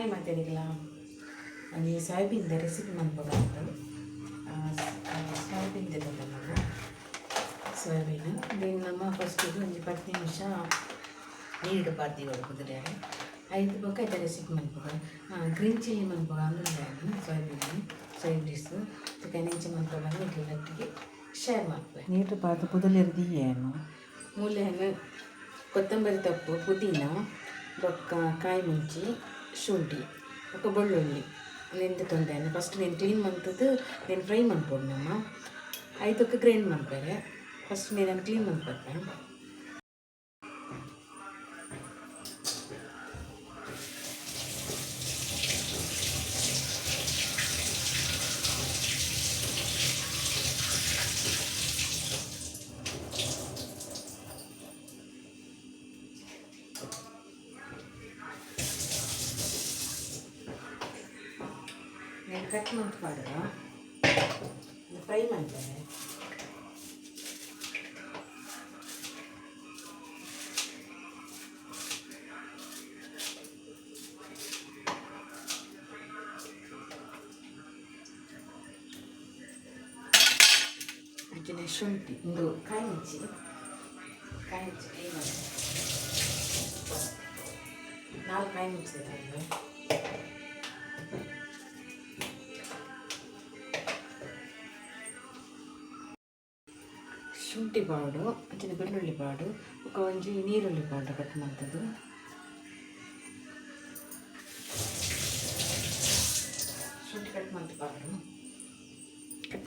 Hi ಮಾತಾಡಿಲ್ಲ ನನಗೆ ಸಾಯ್ಬಿಂದ recipe ಮಾಡ್ಬೋದಂತ ಸಾಯ್ಬಿಂದಿರಲ್ಲ ನಾವು ಸೋಯಾಬೀನ್ ದೆನ್ ನಮ್ಮ ಫಸ್ಟಿಗೆ ಒಂದು 10 ನಿಮಿಷ ನೀರು ಬಾರ್ತೀವಿ ಕುದುರೆ ಐದು ಬೇಕು ಐದು ರೆಸಿಪಿ ಮಾಡ್ಬೋದು ಗ್ರೀನ್ ಚಿಲ್ಲಿ ಮಾಡ್ಬೋದು ಅಂದ್ರೆ ಸೋಯಾಬೀನ್ ಸೈಡ್ಡಿಸು ಚಿಕನ್ ಇಂಚಿ ಮಾಡ್ಕೊಂಡು ಇಡ್ಲಿಗೆ ಶೇರ್ ಮಾಡ್ಬೇಕು ನೀರು ಬಾರ್ದು ಕುದಲಿರ್ದು ಏನು ಮೂಲೆಯನ್ನು ಕೊತ್ತಂಬರಿ ತಪ್ಪು ಪುದೀನ ಬೊಕ್ಕ ಕಾಯಿ ಮುಂಚಿ ಶುಂಠಿ ಬೊಕ್ಕ ಬೆಳ್ಳುಳ್ಳಿ ನೆಂದು ತೊಂದರೆ ಫಸ್ಟ್ ನೀನು ಕ್ಲೀನ್ ಮಾಡ್ತದ್ದು ನೀನು ಫ್ರೈ ಮಾಡ್ಬೋದು ನಮ್ಮ ಐದಕ್ಕೆ ಗ್ರೈಂಡ್ ಮಾಡ್ತಾರೆ ಫಸ್ಟ್ ನೀನು ಕ್ಲೀನ್ ಮಾಡ್ಬೇಕು నేను కట్ ಮಾಡ್ತಾರೆ ಫ್ರೈ ಮಾಡ್ತಾರೆ ಅಂಚನೆ ಶುಂಠಿ ಒಂದು ಕಾಯಿ ಮುಚ್ಚಿ ನಾಲ್ಕು ಕಾಯಿ ಮುಚ್ಚಿದೆ ಶುಂಠಿ ಪಾಡು ಅಂಚಿನ ಬೆಳ್ಳುಳ್ಳಿ ಪಾಡು ಒಂಜಿ ನೀರುಳ್ಳಿ ಪಾಡು ಕಟ್ ಮಾಡ್ತದ್ದು ಶುಂಠಿ ಕಟ್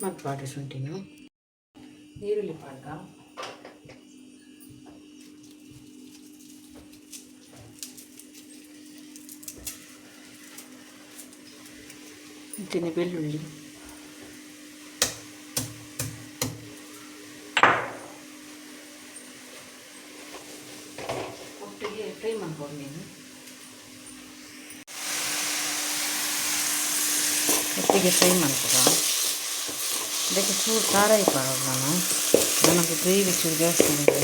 ಮಾಡ್ಪಾಡು ಶುಂಠಿನು ನೀರುಳ್ಳಿ ಪಾಡ್ಗ ಅಂಚಿನ ಬೆಳ್ಳುಳ್ಳಿ ಫ್ರೈ ಮಾಡ್ಬೋದು ನೀನು ಒಟ್ಟಿಗೆ ಫ್ರೈ ಮಾಡ್ಬೋದಾ ಅದಕ್ಕೆ ಚೂರು ಖಾರ ಇಪ್ಪಾಡೋದು ನನಗೆ ಗ್ರೇವಿ ಚೂರು ಜಾಸ್ತಿ ಇದೆ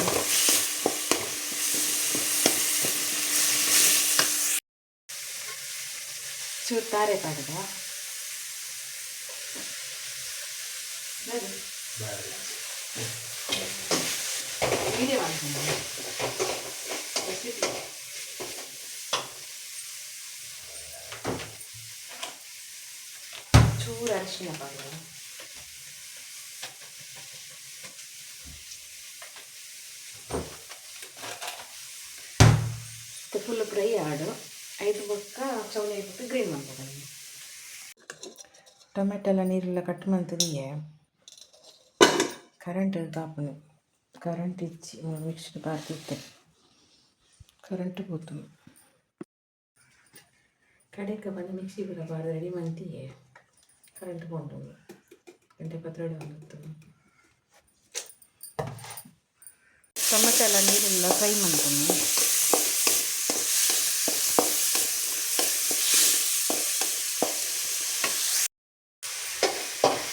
ಚೂರು ತಾರೆ ಪಾಡದ ವಿಡಿಯೋ ಮಾಡ್ತೀನಿ ಚೂರು ಅರಿಶಿನ ಪಾಡು ಫುಲ್ ಫ್ರೈ ಆಡು ಐದು ಬೊಕ್ಕ ಚೌಳಿ ಬಿಟ್ಟು ಗ್ರೈಂಡ್ ಮಾಡ್ಬೋದು ಟೊಮೆಟೊ ಎಲ್ಲ ನೀರೆಲ್ಲ ಕಟ್ ಮಾಡ್ತಿದೆಯೇ ಕರೆಂಟ್ ಕಾಪನು ಕರೆಂಟ್ ಇಚ್ಚಿ ಮಿಕ್ಸಿ ಬಾರ್ತಿತ್ತೆ ಕರೆಂಟ್ ಹೋತು ಕಡೆಗೆ ಬಂದು ಮಿಕ್ಸಿ ಬರಬಾರ್ದು ರೆಡಿ ಮಾಡ್ತೀಯೇ ಕರೆಂಟ್ ಕೊಂಡು ಗಂಟೆ ಪತ್ರೊಡೆ ಬಂದಿತ್ತು ಟೊಮೆಟೊ ಎಲ್ಲ ನೀರೆಲ್ಲ ಫ್ರೈ ಮಾಡ್ತೀನಿ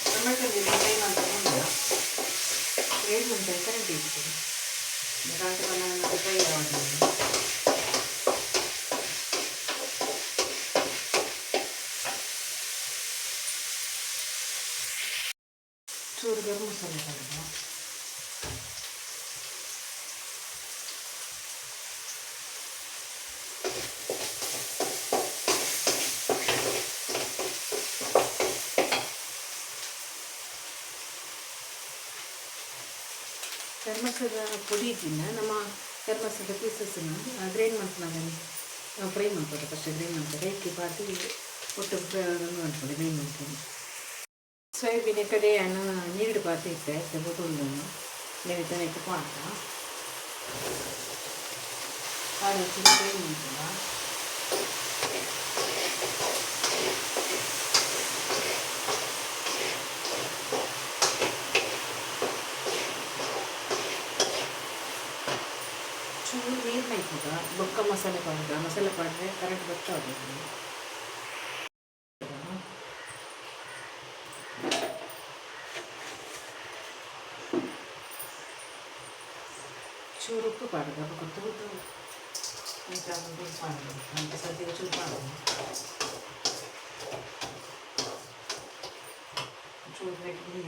ಟೊಮೆಟೊ ನೀರು ಫ್ರೈ ಮಾಡ್ಕೊಂಡು ವೇಟ್ ಮಾಡ್ತಾರೆ ಕರೆಂಟ್ ಇತ್ತು ಕರೆಂಟ್ ಬಂದ ಫ್ರೈ ಆಗೋದು ಚೂರು ಗರಂ ಮಸಾಲೆ ಹಾಕಿದ ಚರ್ಮಸದ ಪುಡಿ ಇದ್ದಿನ ನಮ್ಮ ಚರ್ಮಸದ ಪೀಸಸ್ನ ಗ್ರೈಂಡ್ ಮಾಡ್ಕೊಂಡು ಫ್ರೈ ಮಾಡ್ಬೋದು ಫಸ್ಟ್ ಗ್ರೈಂಡ್ ಮಾಡ್ತಾರೆ ಇಕ್ಕಿ ಪಾತಿ ಒಟ್ಟು ಮಾಡ್ಕೊಳ್ಳಿ ಗ್ರೈಂಡ್ ಮಾಡ್ತೀನಿ ಸೋಯಾಬೀನ್ ಕಡೆ ನೀರು ಪಾತಿ ಇತ್ತೆ ಬೊಟ್ಟು ನೀವು ತನಕ ಪಾಕ ಫ್ರೈ ಮಾಡ್ತೀರಾ ಚೂರು ನೀರು ಹಾಕಿದ ಬೊಕ್ಕ ಮಸಾಲೆ ಪಾಡ್ರೆ ಕರೆಕ್ಟ್ ಗೊತ್ತಾಗಬೇಕು ಚೂರು ಉಪ್ಪು ಪಾಡ್ದ ಗೊತ್ತು ఇంకా చూపాలి అంటే సద్దిగా చూపాలి చూపెట్టి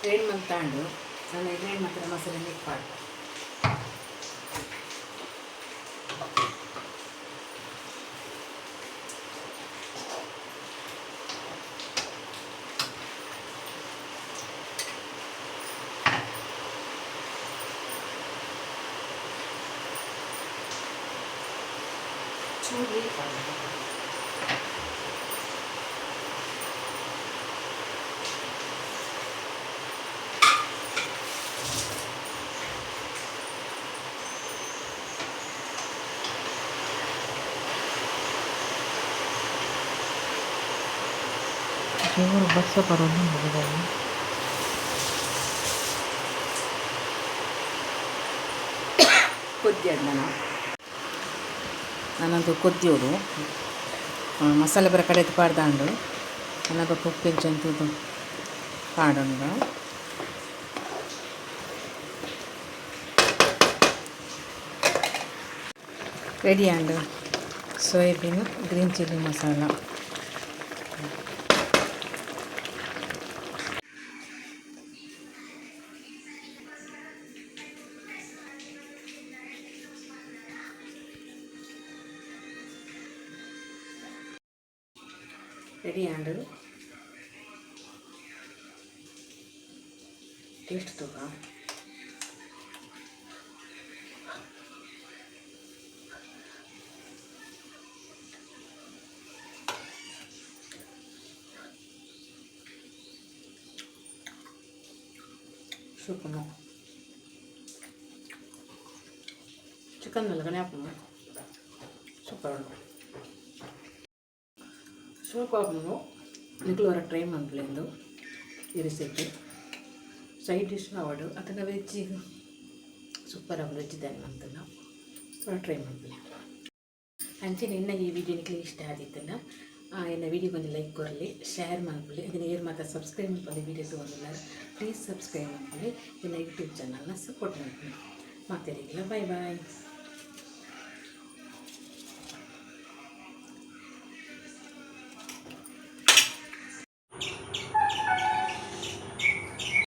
ರೇಣು ಮಂತ್ ತಗೊಂಡು ನಾನು ರೇಣು ಮಾತ್ರ ಮಸಾಲೆ ಮಿಕ್ಸ್ ಮಾಡಿ ಚೂರು ಜೋರು ಬಸ್ಸ ಬರೋದು ಮುಗಿದವು. ಕೊದ್ದಿಯಣ್ಣ ನಾನದು ಕೊದ್ದಿಯೋಡು ಮಸಾಲೆ ಬರ ಕಡೆದು ಪಾಡ್ದಾಂಡು ನನಗೆ ಉಪ್ಪಿಂಚಂತದ್ದು ಪಾಡಂಡು ready ಆಂಡು soybean green chilli masala ready ಆಂಡು taste ತೂಕ ಸೂಪರ್ ಚಿಕನ್ మెల్లగానే ఆపును సూపర్ ಸೂಪರ್ ನಿಖಲು ವರ ಟ್ರೈ ಮಾಡ್ಲೇಂದು ಈ ರೆಸಿಪಿ ಸೈಡ್ ಡಿಶ್ ಅವಡು ಅಥವಾ ವೆಜ್ಜಿಗೆ ಸೂಪರ್ ಆಗಿ ವೆಜ್ ದಾನ್ ಅಂತಲ್ಲ ಟ್ರೈ ಮಾಡ್ಲಿ ಅಂಚೆ ಇನ್ನು ಈ ವಿಡಿಯೋ ನಿಖಲು ಇಷ್ಟ ಆದಿತ್ತಲ್ಲ ಇನ್ನು ವಿಡಿಯೋ ಒಂದು ಲೈಕ್ ಕೊರಲಿ ಶೇರ್ ಮಾಡ್ಕೊಳ್ಳಿ ಅದನ್ನು ಏರು ಮಾತ್ರ ಸಬ್ಸ್ಕ್ರೈಬ್ ಮಾಡ್ಕೊಳ್ಳಿ ವಿಡಿಯೋ ತೊಗೊಂಡಿಲ್ಲ ಪ್ಲೀಸ್ ಸಬ್ಸ್ಕ್ರೈಬ್ ಮಾಡ್ಕೊಳ್ಳಿ ಇನ್ನು ಯೂಟ್ಯೂಬ್ ಚಾನಲ್ನ ಸಪೋರ್ಟ್ ಮಾಡ್ಕೊಳ್ಳಿ ಮಾತಾಡಿಲ್ಲ ಬಾಯ್ ಬಾಯ್.